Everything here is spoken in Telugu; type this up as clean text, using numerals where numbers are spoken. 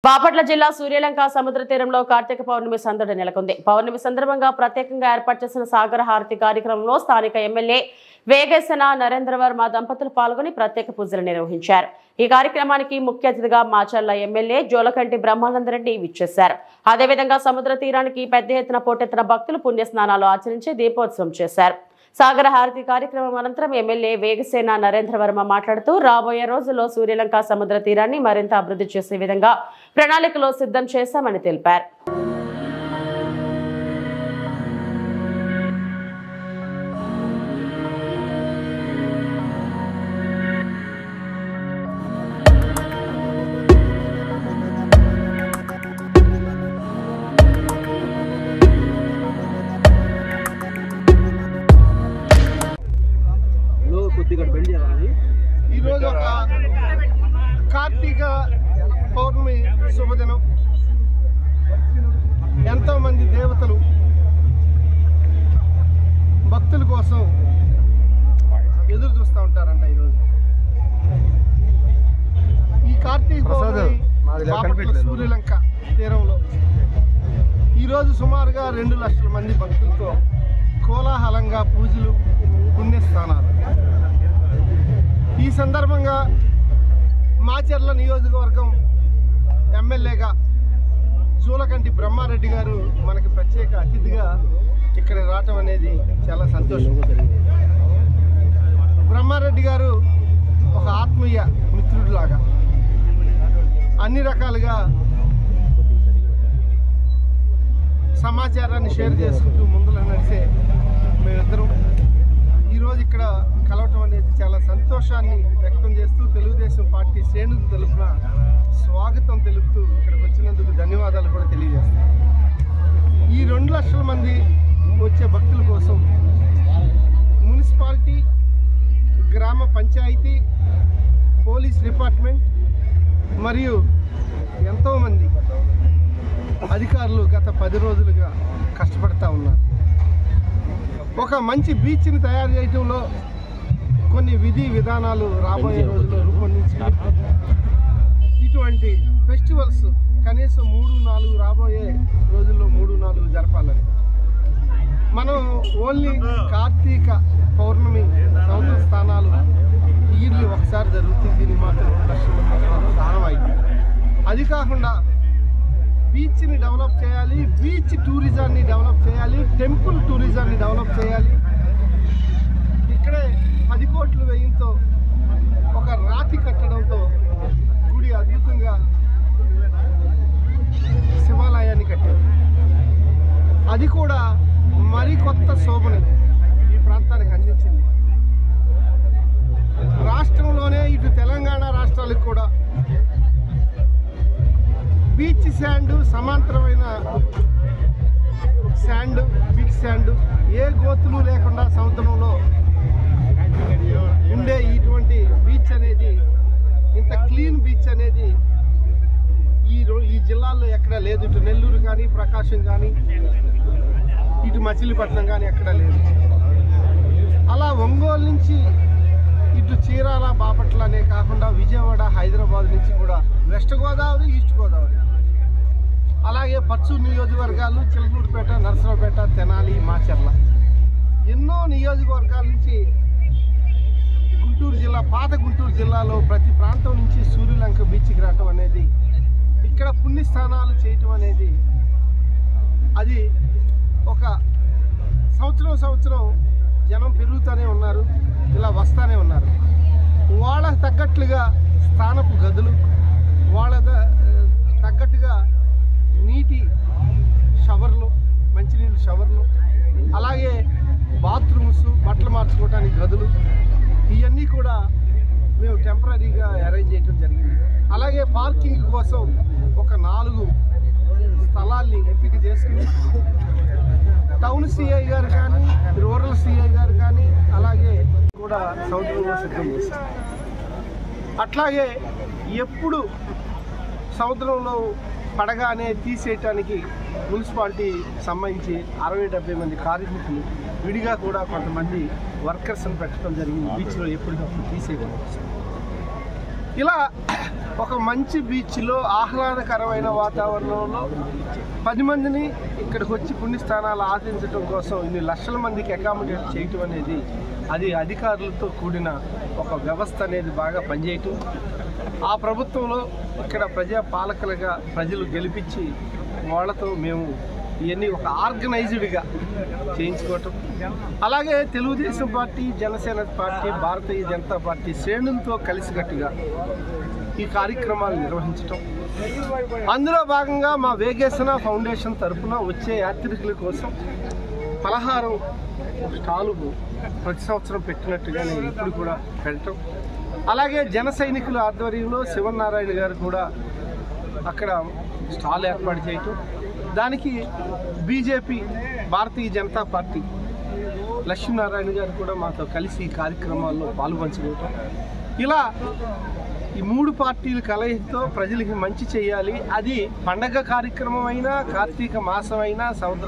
బాపట్ల జిల్లా సూర్యలంక సముద్ర తీరంలో కార్తీక పౌర్ణమి సందడి నెలకొంది. పౌర్ణమి సందర్భంగా ప్రత్యేకంగా ఏర్పాటు చేసిన సాగర హారతి కార్యక్రమంలో స్థానిక ఎమ్మెల్యే వేగేసన నరేంద్ర వర్మ దంపతులు పాల్గొని ప్రత్యేక పూజలు నిర్వహించారు. ఈ కార్యక్రమానికి ముఖ్య అతిథిగా మాచర్ల ఎమ్మెల్యే జోలకంటి బ్రహ్మానందరెడ్డి విచ్చేశారు. అదేవిధంగా సముద్ర తీరానికి పెద్ద ఎత్తున పోటెత్తిన భక్తులు పుణ్యస్నానాలు ఆచరించి దీపోత్సవం చేశారు. సాగర హారతి కార్యక్రమం అనంతరం ఎమ్మెల్యే వేగసేన నరేంద్ర వర్మ మాట్లాడుతూ రాబోయే రోజుల్లో సూర్యలంక సముద్ర తీరాన్ని మరింత అభివృద్ధి చేసే విధంగా ప్రణాళికలో సిద్ధం చేశామని తెలిపారు. ఈరోజు ఒక కార్తీక పౌర్ణమి శుభదినం. ఎంతో మంది దేవతలు భక్తుల కోసం ఎదురు చూస్తూ ఉంటారంట. ఈరోజు ఈ కార్తీక పౌర్ణమి సూర్యలంక తీరంలో ఈరోజు సుమారుగా 2 లక్షల మంది భక్తులతో కోలాహలంగా పూజలు, పుణ్యస్థానాలు. ఈ సందర్భంగా మాచర్ల నియోజకవర్గం ఎమ్మెల్యేగా జూలకంటి బ్రహ్మారెడ్డి గారు మనకి ప్రత్యేక అతిథిగా ఇక్కడ రావటం అనేది చాలా సంతోషం. బ్రహ్మారెడ్డి గారు ఒక ఆత్మీయ మిత్రుడిలాగా అన్ని రకాలుగా సమాచారాన్ని షేర్ చేసుకుంటూ ముందులో నడిచే మేమిద్దరం ఈరోజు ఇక్కడ కలవటం అనేది చాలా సంతోషాన్ని వ్యక్తం చేస్తూ తెలుగుదేశం పార్టీ శ్రేణులు తెలుపున స్వాగతం తెలుపుతూ ఇక్కడికి వచ్చినందుకు ధన్యవాదాలు కూడా తెలియజేస్తాం. ఈ 2 లక్షల మంది వచ్చే భక్తుల కోసం మున్సిపాలిటీ, గ్రామ పంచాయతీ, పోలీస్ డిపార్ట్మెంట్ మరియు ఎంతోమంది అధికారులు గత 10 రోజులుగా కష్టపడుతూ ఉన్నారు. ఒక మంచి బీచ్ని తయారు చేయడంలో కొన్ని విధి విధానాలు రాబోయే రోజుల్లో రూపొందించి ఇటువంటి ఫెస్టివల్స్ కనీసం 3-4 రాబోయే రోజుల్లో 3-4 జరపాలని. మనం ఓన్లీ కార్తీక పౌర్ణమి సముద్ర స్థానాలు ఇయర్లీ ఒకసారి జరుగుతుంది. దీనికి మాత్రం 2 లక్షల మంది దానం అయింది. అది కాకుండా బీచ్ని డెవలప్ చేయాలి, బీచ్ టూరిజాన్ని డెవలప్ చేయాలి, టెంపుల్ టూరిజాన్ని డెవలప్ చేయాలి. ఇక్కడే 10 కోట్ల వ్యయంతో ఒక రాతి కట్టడంతో గుడి అద్భుతంగా శివాలయాన్ని కట్టారు. అది కూడా మరి కొత్త శోభని ఈ ప్రాంతానికి అందించింది. రాష్ట్రంలోనే ఇటు తెలంగాణ రాష్ట్రాలకు కూడా బీచ్ శాండ్, సమాంతరమైన శాండ్, బీచ్ శాండ్, ఏ గోతులు లేకుండా సముద్రంలో ఉండే ఇటువంటి బీచ్ అనేది, ఇంత క్లీన్ బీచ్ అనేది ఈ జిల్లాల్లో ఎక్కడా లేదు. ఇటు నెల్లూరు కానీ, ప్రకాశం కానీ, ఇటు మచిలీపట్నం కానీ ఎక్కడా లేదు. అలా ఒంగోలు నుంచి ఇటు చీరాల, బాపట్ల అనే కాకుండా విజయవాడ, హైదరాబాద్ నుంచి కూడా వెస్ట్ గోదావరి, ఈస్ట్ గోదావరి, అలాగే పచ్చూరు నియోజకవర్గాలు, చిలకూరుపేట, నరసరావుపేట, తెనాలి, మాచర్ల, ఎన్నో నియోజకవర్గాల నుంచి గుంటూరు జిల్లా, పాత గుంటూరు జిల్లాలో ప్రతి ప్రాంతం నుంచి సూర్యలంక బీచ్కి రావటం అనేది, ఇక్కడ పుణ్యస్థానాలు చేయటం అనేది, అది ఒక సంవత్సరం జనం పెరుగుతూనే ఉన్నారు, ఇలా వస్తూనే ఉన్నారు. వాళ్ళకు తగ్గట్లుగా స్థానపు గదులు, వాళ్ళ తగ్గట్టుగా నీటి షవర్లు, మంచినీళ్ళు షవర్లు, అలాగే బాత్రూమ్స్, బట్టలు మార్చుకోవడానికి గదులు, ఇవన్నీ కూడా మేము టెంపరీగా అరేంజ్ చేయడం జరిగింది. అలాగే పార్కింగ్ కోసం ఒక 4 స్థలాల్ని ఎంపిక చేసుకుని టౌన్ సిఐ గారు కానీ, రూరల్ సిఐ గారు కానీ అలాగే కూడా సముద్రంలో సిద్ధం చేస్తాం. అట్లాగే ఎప్పుడు సముద్రంలో పడగానే తీసేయటానికి మున్సిపాలిటీ సంబంధించి 60-70 మంది కార్మికులు విడిగా కూడా కొంతమంది వర్కర్స్ని పెట్టడం జరిగింది. బీచ్లో ఎప్పటికప్పుడు తీసేయడం. ఇలా ఒక మంచి బీచ్లో ఆహ్లాదకరమైన వాతావరణంలో 10 మందిని ఇక్కడికి వచ్చి పుణ్యస్థానాలు ఆచరించడం కోసం ఇన్ని లక్షల మందికి అకామిడేట్ చేయటం అనేది అది అధికారులతో కూడిన ఒక వ్యవస్థ అనేది బాగా పనిచేయటం. ఆ ప్రభుత్వంలో ఇక్కడ ప్రజా పాలకులుగా ప్రజలు గెలిపించి వాళ్ళతో మేము ఇవన్నీ ఒక ఆర్గనైజ్డ్గా చేయించుకోవటం. అలాగే Telugu Desam party, Janasena party, Bharatiya Janata party శ్రేణులతో కలిసికట్టుగా ఈ కార్యక్రమాలు నిర్వహించటం. అందులో భాగంగా మా వేగేసన ఫౌండేషన్ తరఫున వచ్చే యాత్రికుల కోసం పలహారం స్టాలు ప్రతి సంవత్సరం పెట్టినట్టుగా నేను ఇప్పుడు కూడా పెట్టడం. అలాగే జన సైనికుల ఆధ్వర్యంలో శివనారాయణ గారు కూడా అక్కడ స్టాల్ ఏర్పాటు చేయటం. దానికి బీజేపీ, భారతీయ జనతా పార్టీ లక్ష్మీనారాయణ గారు కూడా మాతో కలిసి ఈ కార్యక్రమాల్లో పాల్పంచుకోవటం. ఇలా ఈ 3 పార్టీల కలయికతో ప్రజలకి మంచి చేయాలి. అది పండగ కార్యక్రమం అయినా, కార్తీక మాసం అయినా, సముద్ర